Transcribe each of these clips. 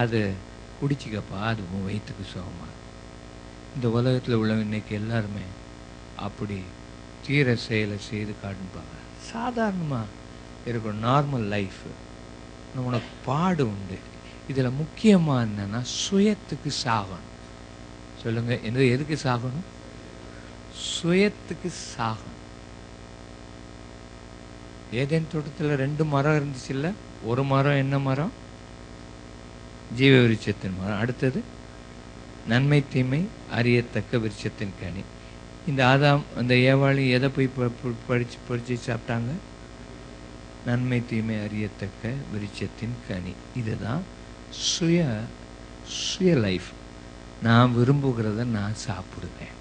அதை குடிச்சிக்கப்பா, அது உன் வயிற்றுக்கு சுகமா. இந்த உலகத்தில் உள்ள இன்னைக்கு எல்லாருமே அப்படி தீர செயலை செய்து காட்டுப்பாங்க. சாதாரணமாக இருக்கிற நார்மல் லைஃப் உனக்கு பாடு உண்டு. இதில் முக்கியமாக என்னன்னா சுயத்துக்கு சாகணும். சொல்லுங்க, எதுக்கு சாகணும்? சுயத்துக்கு சாகணும். ஏதேன் தோட்டத்தில் 2 மரம் இருந்துச்சுல்ல. ஒரு மரம் என்ன மரம்? ஜீவ விருட்சத்தின் மரம். அடுத்தது நன்மை தீமை அறியத்தக்க விருட்சத்தின் கனி. இந்த ஆதாம் அந்த ஏவாளி எதை போய் பறிச்சு சாப்பிட்டாங்க? நன்மை தீமை அறியத்தக்க விருட்சத்தின் கனி. இதுதான் சுய லைஃப். நான் விரும்புகிறத நான் சாப்பிடுவேன்.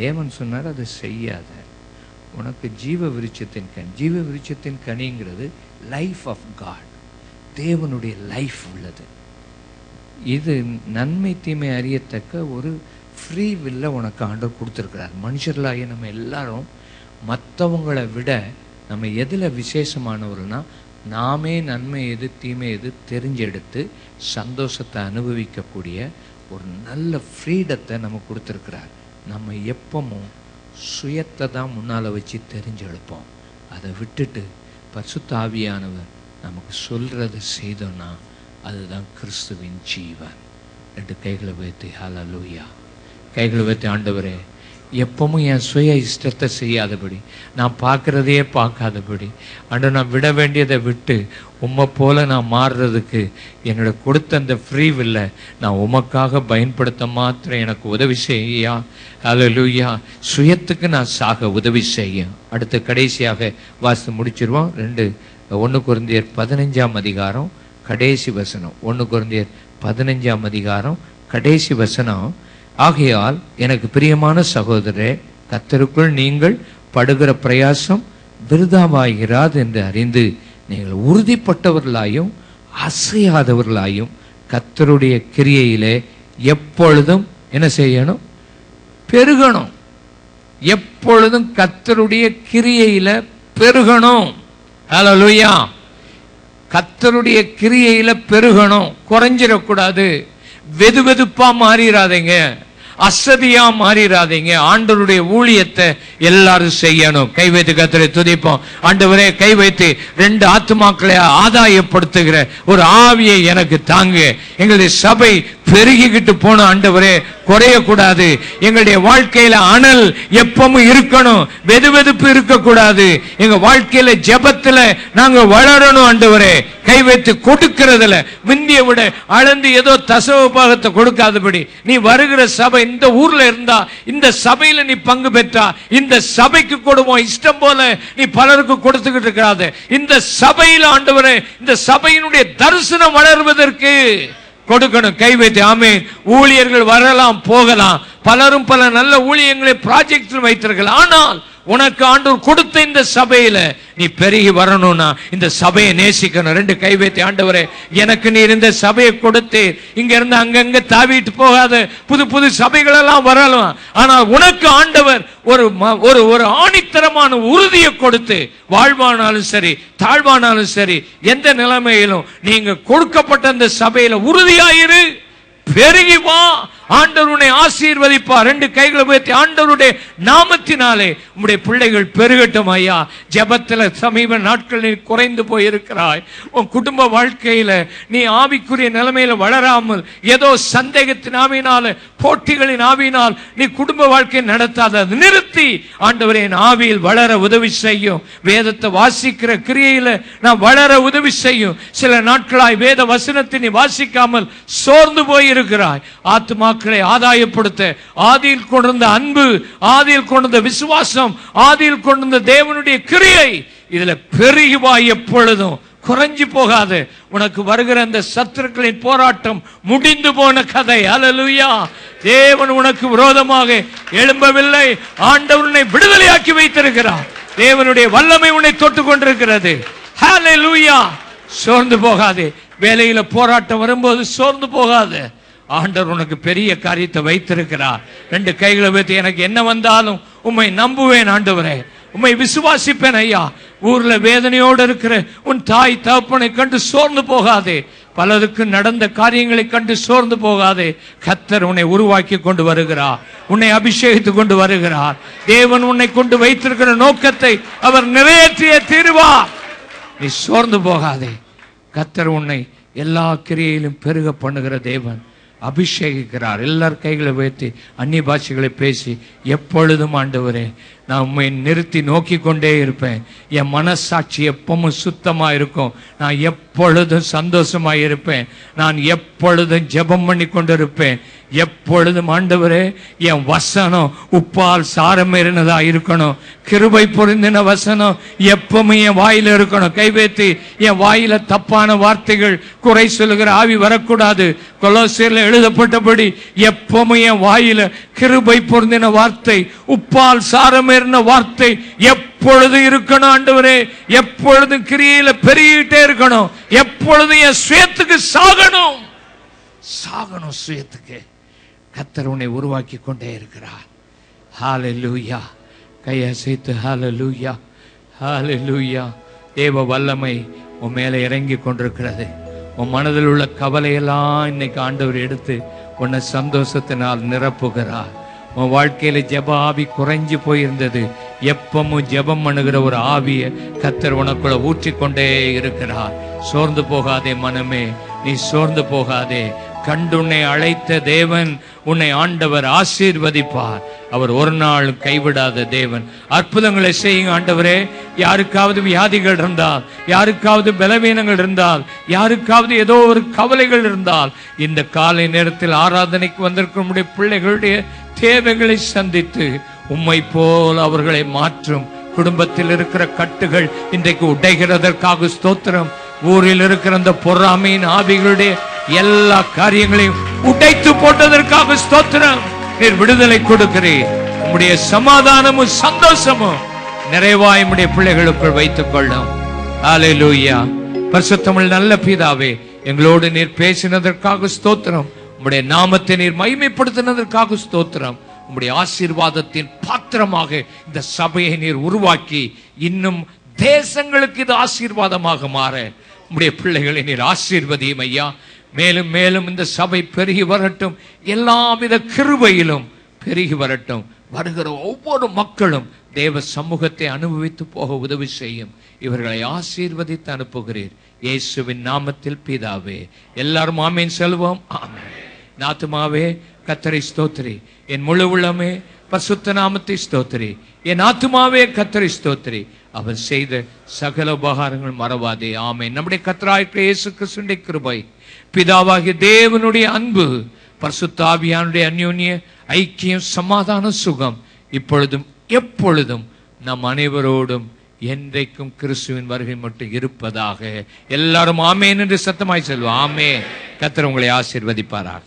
தேவன் சொன்னார் அதை செய்யாத. உனக்கு ஜீவ விருட்சத்தின் கனி. ஜீவ விருட்சத்தின் கனிங்கிறது லைஃப் ஆஃப் காட், தேவனுடைய லைஃப் உள்ளது. இது நன்மை தீமை அறியத்தக்க ஒரு ஃப்ரீ வில்ல உனக்கு ஆண்டவர் கொடுத்துருக்கிறார். மனுஷர்களாகிய நம்ம எல்லாரும் மற்றவங்களை விட நம்ம எதில் விசேஷமானவர்கள்னா, நாமே நன்மை எது தீமை எது தெரிஞ்செடுத்து சந்தோஷத்தை அனுபவிக்கக்கூடிய ஒரு நல்ல ஃப்ரீடத்தை நம்ம கொடுத்துருக்கிறார். நம்ம எப்பவும் சுயத்தை தான் முன்னால் வச்சு தெரிஞ்செடுப்போம். அதை விட்டுட்டு பரிசுத்த ஆவியானவர் நமக்கு சொல்கிறத செய்தோன்னா அதுதான் கிறிஸ்துவின் ஜீவன். 2 கைகளை வைத்து ஹல்லேலூயா, கைகளை வைத்து ஆண்டவரே, எப்பவும் என் சுய இஷ்டத்தை செய்யாதபடி, நான் பார்க்குறதையே பார்க்காதபடி, ஆண்டவர் நான் விட வேண்டியதை விட்டு உம்மை போல நான் மாறுறதுக்கு என்னோட கொடுத்த அந்த ஃப்ரீ வில்ல நான் உமக்காக பயன்படுத்த மாத்திரம் எனக்கு உதவி செய்யா. ஹல்லேலூயா. சுயத்துக்கு நான் சாக உதவி செய்யும். அடுத்த கடைசியாக வாசித்து முடிச்சிருவோம். 1 கொரிந்தியர் 15ஆம் அதிகாரம் கடைசி வசனம். 1 கொரிந்தியர் 15ஆம் அதிகாரம் கடைசி வசனம். ஆகையால் எனக்கு பிரியமான சகோதரரே, கர்த்தருக்குள் நீங்கள் படுகிற பிரயாசம் விருதாவாகிறாது என்று அறிந்து நீங்கள் உறுதிப்பட்டவர்களாயும் அசையாதவர்களாயும் கர்த்தருடைய கிரியையிலே எப்பொழுதும் என்ன செய்யணும்? பெருகணும். எப்பொழுதும் கர்த்தருடைய கிரியையில பெருகணும். ஹல்லேலூயா. கர்த்தருடைய கிரியையில பெருகணும், குறைஞ்சிடக்கூடாது. வெதுவெதுப்பா மாறிடாதீங்க, அசதியா மாறிடாதீங்க. ஆண்டவருடைய ஊழியத்தை எல்லாரும் செய்யணும். கை வைத்து கர்த்தரை துதிப்போம். ஆண்டவரே, கை வைத்து 2 ஆத்துமாக்களை ஆதாயப்படுத்துகிற ஒரு ஆவியை எனக்கு தாங்க. எங்களுடைய சபை பெருகிக்கிட்டு போன ஆண்டவரே, குறையக்கூடாது. எங்களுடைய வாழ்க்கையில அனல் எப்பவும் இருக்கணும், வெதுவெதுப்பு இருக்கக்கூடாது. எங்க வாழ்க்கையில ஜெபத்துல நாங்க வளரணும் ஆண்டவரே. கை வைத்து கொடுக்கிறதுல முந்திய விட அளந்து ஏதோ தசவ பாகத்தை கொடுக்காதபடி, நீ வருகிற சபை இந்த ஊர்ல இருந்தா இந்த சபையில நீ பங்கு பெற்றா இந்த சபைக்கு கொடுவோம். இஷ்டம் போல நீ பலருக்கு கொடுத்துக்கிட்டு இருக்காது. இந்த சபையில ஆண்டவரே, இந்த சபையினுடைய தரிசனம் வளர்வதற்கு கொடுக்கணும். கை வைத்து ஆமென். ஊழியர்கள் வரலாம் போகலாம், பலரும் பல நல்ல ஊழியங்களை ப்ராஜெக்ட் வைத்திருக்கலாம். ஆனால் உனக்கு ஆண்டவர் கொடுத்த இந்த சபையில நீ பெருகி வரணும்னா இந்த சபையை நேசிக்கணும். 2 கை வைத்து ஆண்டவரே, எனக்கு நீர் இந்த சபையை கொடுத்து இங்க இருந்து அங்கங்க தாவிட்டு போகாத புது புது சபைகள் எல்லாம் வரலாம். ஆனால் உனக்கு ஆண்டவர் ஒரு ஆணித்தரமான உறுதியை கொடுத்து, வாழ்வானாலும் சரி தாழ்வானாலும் சரி எந்த நிலைமையிலும் நீங்க கொடுக்கப்பட்ட அந்த சபையில உறுதியாயிரு, பெருகி வா. ஆண்டவர் உன்னை ஆசீர்வதிப்பார். 2 கைகளை உயர்த்தி ஆண்டவருடைய நாமத்தினாலே உம்முடைய பிள்ளைகள் பெருகட்டும் ஐயா. ஜெபத்தில் சமீப நாட்களில் குறைந்து போயிருக்கிறாய். உன் குடும்ப வாழ்க்கையில நீ ஆவிக்குரிய நிலைமையில வளராமல் ஏதோ சந்தேகத்தின் ஆவியினால போட்டிகளின் ஆவியினால் நீ குடும்ப வாழ்க்கை நடத்தாத நிறுத்தி, ஆண்டவரே என் ஆவியில் வளர உதவி செய்யும். வேதத்தை வாசிக்கிற கிரியையில நான் வளர உதவி செய்யும். சில நாட்களாய் வேத வசனத்தை நீ வாசிக்காமல் சோர்ந்து போயிருக்கிறாய். ஆத்மா ஆதாயப்படுத்த ஆதியில் கொண்டிருந்த அன்பு, ஆதியில் கொண்டிருந்த விசுவாசம், ஆதியில் கொண்டிருந்த தேவனுடைய கிரியை இதுல பெருகிவா. எப்பொழுதும் குறைஞ்சு போகாது. உனக்கு வருகிற அந்த சத்துருக்களின் போராட்டம் முடிந்து போன கதை. ஹல்லேலூயா. தேவன் உனக்கு விரோதமாக எழும்பவில்லை. ஆண்டவர் உன்னை விடுதலையாக்கி வைத்திருக்கிறார். தேவனுடைய வல்லமை உன்னை தொட்டு கொண்டிருக்கிறது. ஹல்லேலூயா. சோர்ந்து போகாதே. வேலையில போராட்டம் வரும்போது சோர்ந்து போகாது. ஆண்டவர் உனக்கு பெரிய காரியத்தை வைத்திருக்கிறார். 2 கைகளை வைத்து, எனக்கு என்ன வந்தாலும் உம்மை நம்புவேன் ஆண்டவரே, உம்மை விசுவாசிப்பேன் ஐயா. ஊர்ல வேதனையோடு இருக்கிற உன் தாய் தகப்பனை கண்டு சோர்ந்து போகாதே. பலருக்கு நடந்த காரியங்களை கண்டு சோர்ந்து போகாதே. கர்த்தர் உன்னை உருவாக்கி கொண்டு வருகிறார், உன்னை அபிஷேகித்து கொண்டு வருகிறார். தேவன் உன்னை கொண்டு வைத்திருக்கிற நோக்கத்தை அவர் நிறைவேற்றிய தீர்வார். நீ சோர்ந்து போகாதே. கர்த்தர் உன்னை எல்லா கிரியையிலும் பெருக பண்ணுகிற தேவன், அபிஷேகிக்கிறார். எல்லார் கைகளை உயர்த்தி அந்நிய பாஷைகளை பேசி, எப்பொழுதும் ஆண்டவரே நான் உண்மை நிறுத்தி நோக்கி கொண்டே இருப்பேன். என் மனசாட்சி எப்பவும் சுத்தமா இருக்கும். நான் எப்பொழுதும் சந்தோஷமா இருப்பேன். நான் எப்பொழுதும் ஜெபம் பண்ணி கொண்டிருப்பேன். எப்பொழுதும் ஆண்டவரே என் வசனம் உப்பால் சாரமேறினதா இருக்கணும். கிருபை பொருந்தின வசனம் எப்பவுமே என் வாயில இருக்கணும். கைவேத்தி என் வாயில தப்பான வார்த்தைகள், குறை சொல்லுகிற ஆவி வரக்கூடாது. கொலோசியர்ல எழுதப்பட்டபடி எப்பவுமே என் வாயில கிருபை பொருந்தின வார்த்தை, உப்பால் சாரமேறின வார்த்தை எப்பொழுது இருக்கணும். ஆண்டவரே எப்பொழுதும் கிரியையில பெருகிட்டே இருக்கணும். எப்பொழுதும் என் சுயத்துக்கு சாகணும். சுயத்துக்கு கர்த்தர் உன்னை உருவாக்கி கொண்டே இருக்கிறார். ஹல்லேலூயா. கையசைத்து ஹல்லேலூயா, ஹல்லேலூயா. தேவ வல்லமை உன் மேலே இறங்கி கொண்டிருக்கிறது. உன் மனதில் உள்ள கவலையெல்லாம் இன்னைக்கு ஆண்டவர் எடுத்து உன்னை சந்தோஷத்தினால் நிரப்புகிறார். உன் வாழ்க்கையில ஜெப ஆவி குறைஞ்சு போயிருந்தது. எப்பவும் ஜெபம் பண்ணுகிற ஒரு ஆவியை கர்த்தர் உனக்குள்ள ஊற்றிக்கொண்டே இருக்கிறார். சோர்ந்து போகாதே மனமே, நீ சோர்ந்து போகாதே. கண்டுன்னை அழைத்த தேவன் உன்னை ஆண்டவர் ஆசீர்வதிப்பார். அவர் ஒரு நாள் கைவிடாத தேவன். அற்புதங்களை செய்யுங்க ஆண்டவரே. யாருக்காவது வியாதிகள் இருந்தால், யாருக்காவது பலவீனங்கள் இருந்தால், யாருக்காவது ஏதோ ஒரு கவலைகள் இருந்தால், இந்த காலை நேரத்தில் ஆராதனைக்கு வந்திருக்கிற நம்முடைய பிள்ளைகளுடைய தேவைகளை சந்தித்து உம்மை போல் அவர்களை மாற்றும். குடும்பத்தில் இருக்கிற கட்டுகள் இன்றைக்கு உடைகிறதற்காக ஸ்தோத்திரம். ஊரில் இருக்கிற அந்த பொறாமையின் ஆவிகளுடைய எல்லா காரியங்களையும் உடைத்து போட்டதற்காக ஸ்தோத்திரம். நீர் விடுதலை கொடுக்கிறீர். உம்முடைய சமாதானமும் சந்தோஷமும் நிறைவாய் உம்முடைய பிள்ளைகளுக்குள் வைத்துக் கொள்ளும். ஹல்லேலூயா. பரிசுத்தமுள்ள நல்ல பிதாவே, எங்களோடு நீர் பேசினதற்காக ஸ்தோத்திரம். உம்முடைய நாமத்தை நீர் மகிமைப்படுத்தினதற்காக ஸ்தோத்திரம். உம்முடைய ஆசீர்வாதத்தின் பாத்திரமாக இந்த சபையை நீர் உருவாக்கி இன்னும் தேசங்களுக்கு இது ஆசீர்வாதமாக மாற உம்முடைய பிள்ளைகளை நீர் ஆசீர்வதியும் ஐயா. மேலும் மேலும் இந்த சபை பெருகி வரட்டும். எல்லாவித கிருபையிலும் பெருகி வரட்டும். வருகிற ஒவ்வொரு மக்களும் தேவ சமூகத்தை அனுபவித்து போக உதவி செய்யும். இவர்களை ஆசீர்வதித்து அனுப்புகிறீர் இயேசுவின் நாமத்தில் பிதாவே. எல்லாரும் ஆமேன் சொல்வோம். ஆமென். ஆத்துமாவே கர்த்தரை ஸ்தோத்திரி, என் முழு உள்ளமே பரிசுத்த நாமத்தை ஸ்தோத்திரி. என் ஆத்துமாவே கர்த்தரை ஸ்தோத்திரி, அவர் செய்த சகல உபகாரங்கள் மறவாதே. ஆமென். நம்முடைய கர்த்தராகிய இயேசு கிறிஸ்துவின் கிருபை, பிதாவாகிய தேவனுடைய அன்பு, பரிசுத்த ஆவியானுடைய அந்யோன்ய ஐக்கியம், சமாதான சுகம் இப்பொழுதும் எப்பொழுதும் நம் அனைவரோடும் என்றைக்கும் கிறிஸ்துவின் வருகை மட்டும் இருப்பதாக. எல்லாரும் ஆமேன் என்று சத்தமாய் சொல்வோம். ஆமென். கர்த்தர் உங்களை ஆசீர்வதிப்பாராக.